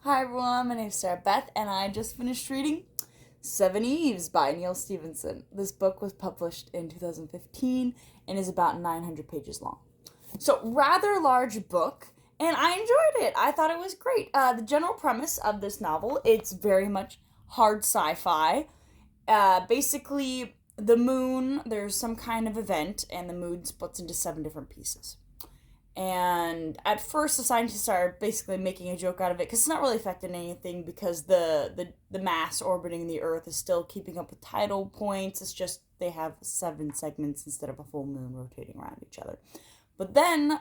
Hi everyone, my name is Sarah Beth, and I just finished reading Seven Eves by Neil Stephenson. This book was published in 2015 and is about 900 pages long. So, rather large book, and I enjoyed it. I thought it was great. The general premise of this novel, it's very much hard sci-fi. Basically, the moon, there's some kind of event, and the moon splits into seven different pieces. And at first, the scientists are basically making a joke out of it because it's not really affecting anything because the mass orbiting the Earth is still keeping up with tidal points. It's just they have seven segments instead of a full moon rotating around each other. But then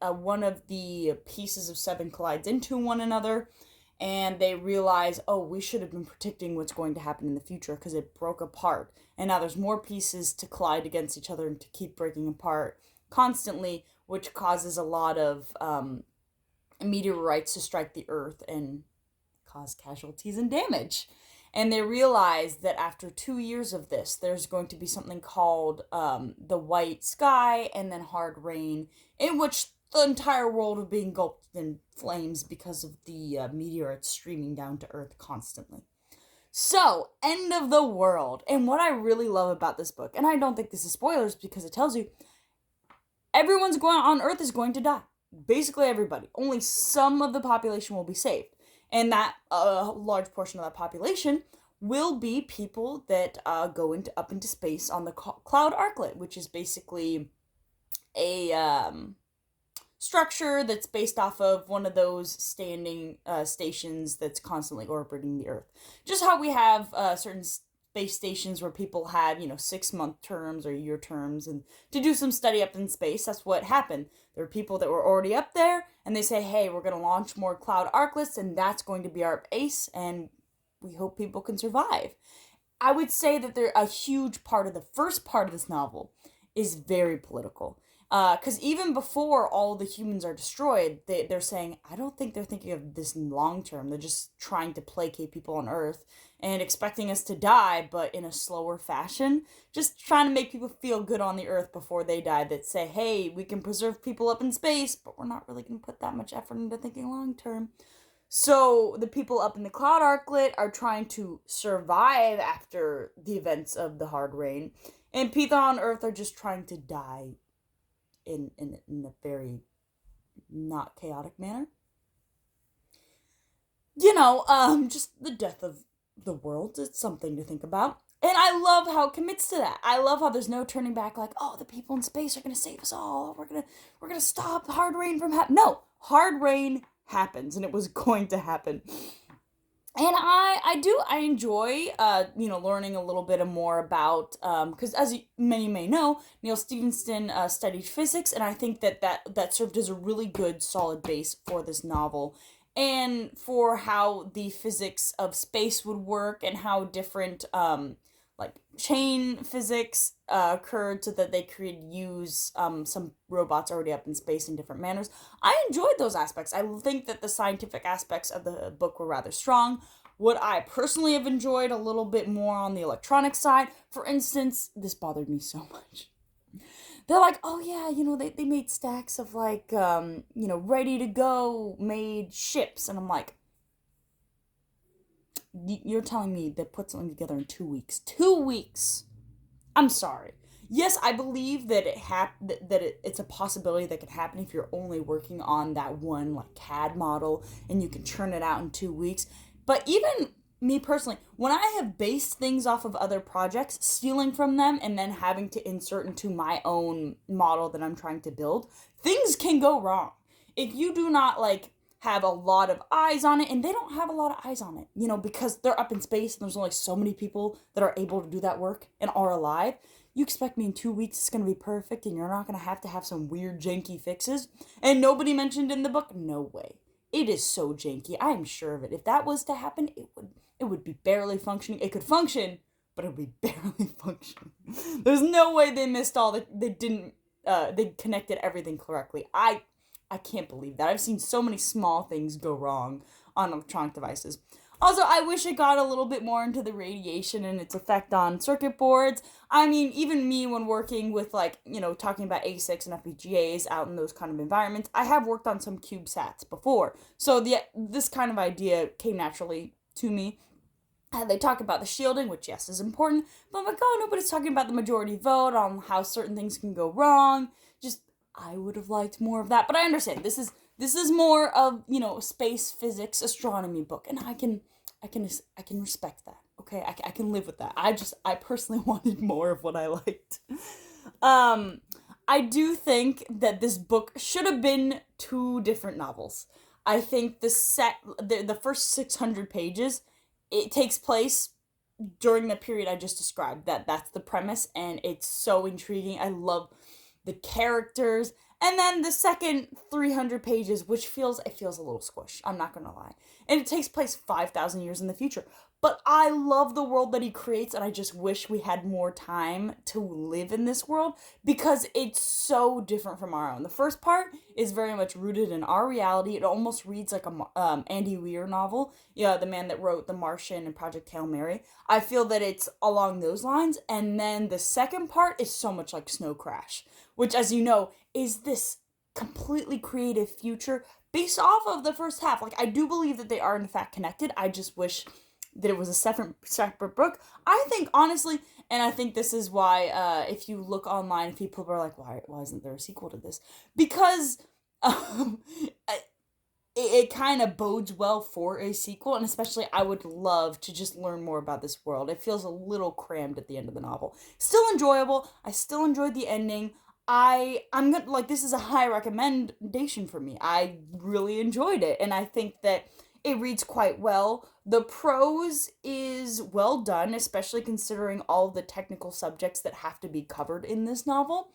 one of the pieces of seven collides into one another, and they realize, oh, we should have been predicting what's going to happen in the future because it broke apart. And now there's more pieces to collide against each other and to keep breaking apart constantly, which causes a lot of meteorites to strike the Earth and cause casualties and damage. And they realize that after 2 years of this, there's going to be something called the white sky and then hard rain, in which the entire world will be engulfed in flames because of the meteorites streaming down to Earth constantly. So, end of the world. And what I really love about this book, and I don't think this is spoilers because it tells you everyone's going on Earth is going to die. Basically everybody. Only some of the population will be saved. And that large portion of that population will be people that go up into space on the Cloud Arclet, which is basically a structure that's based off of one of those standing stations that's constantly orbiting the Earth. Just how we have certain space stations where people have, 6-month terms or year terms and to do some study up in space. That's what happened. There are people that were already up there and they say, hey, we're going to launch more Cloud Arclets and that's going to be our base and we hope people can survive. I would say that a huge part of the first part of this novel is very political. Because even before all the humans are destroyed, they're saying, I don't think they're thinking of this long term. They're just trying to placate people on Earth and expecting us to die, but in a slower fashion. Just trying to make people feel good on the Earth before they die that say, hey, we can preserve people up in space, but we're not really going to put that much effort into thinking long term. So the people up in the Cloud Arclet are trying to survive after the events of the hard rain, and people on Earth are just trying to die in a very not chaotic manner. Just the death of the world. It's something to think about. And I love how it commits to that. I love how there's no turning back like, oh, the people in space are gonna save us all. We're gonna stop hard rain from happening. No, hard rain happens and it was going to happen. And I enjoy learning a little bit more about because as many may know, Neil Stephenson studied physics, and I think that served as a really good solid base for this novel and for how the physics of space would work and how different like chain physics occurred so that they could use some robots already up in space in different manners. I enjoyed those aspects. I think that the scientific aspects of the book were rather strong. What I personally have enjoyed a little bit more on the electronic side, for instance, this bothered me so much. They're like, oh yeah, they made stacks of like, ready to go made ships. And I'm like, you're telling me they put something together in 2 weeks. 2 weeks! I'm sorry. Yes, I believe that it's a possibility that could happen if you're only working on that one like CAD model and you can churn it out in 2 weeks. But even me personally, when I have based things off of other projects, stealing from them and then having to insert into my own model that I'm trying to build, things can go wrong. If you do not like have a lot of eyes on it, and they don't have a lot of eyes on it, because they're up in space and there's only so many people that are able to do that work and are alive. You expect me in 2 weeks it's going to be perfect and you're not going to have some weird janky fixes? And nobody mentioned in the book? No way. It is so janky. I am sure of it. If that was to happen, it would be barely functioning. It could function, but it would be barely functioning. There's no way they missed all the they connected everything correctly. I can't believe that. I've seen so many small things go wrong on electronic devices. Also, I wish it got a little bit more into the radiation and its effect on circuit boards. I mean, even me when working with, like, talking about ASICs and FPGAs out in those kind of environments, I have worked on some CubeSats before. So this kind of idea came naturally to me. They talk about the shielding, which, yes, is important, but I'm like, oh, nobody's talking about the majority vote on how certain things can go wrong. Just, I would have liked more of that, but I understand. This is more of, space physics astronomy book, and I can respect that. Okay, I can live with that. I personally wanted more of what I liked. I do think that this book should have been 2 different novels. I think the first 600 pages, it takes place during the period I just described. That's the premise, and it's so intriguing. I love the characters. And then the second 300 pages, which feels a little squish, I'm not gonna lie. And it takes place 5,000 years in the future. But I love the world that he creates, and I just wish we had more time to live in this world, because it's so different from our own. The first part is very much rooted in our reality. It almost reads like a Andy Weir novel, the man that wrote The Martian and Project Hail Mary. I feel that it's along those lines. And then the second part is so much like Snow Crash, which, as you know, is this completely creative future based off of the first half. Like, I do believe that they are in fact connected. I just wish that it was a separate book. I think, honestly, and I think this is why, if you look online, people are like, why isn't there a sequel to this? Because it kind of bodes well for a sequel, and especially I would love to just learn more about this world. It feels a little crammed at the end of the novel. Still enjoyable. I still enjoyed the ending. I'm gonna, like, this is a high recommendation for me. I really enjoyed it, and I think that it reads quite well. The prose is well done, especially considering all the technical subjects that have to be covered in this novel.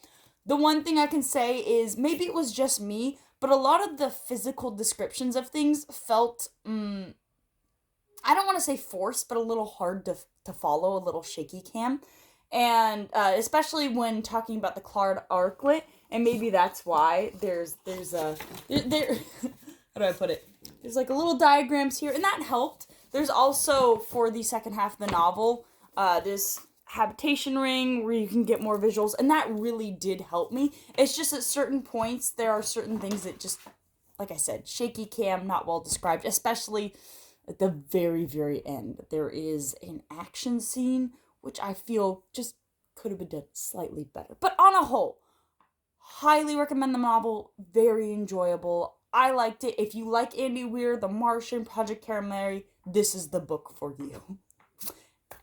The one thing I can say is, maybe it was just me, but a lot of the physical descriptions of things felt, I don't want to say forced, but a little hard to follow, a little shaky cam. And especially when talking about the Claude Arclet, and maybe that's why there's a there how do I put it? There's like a little diagrams here, and that helped. There's also, for the second half of the novel, this habitation ring where you can get more visuals, and that really did help me. It's just at certain points there are certain things that just, like I said, shaky cam, not well described, especially at the very, very end. There is an action scene which I feel just could have been done slightly better. But on a whole, highly recommend the novel. Very enjoyable. I liked it. If you like Andy Weir, The Martian, Project Hail Mary, this is the book for you.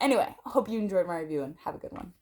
Anyway, I hope you enjoyed my review, and have a good one.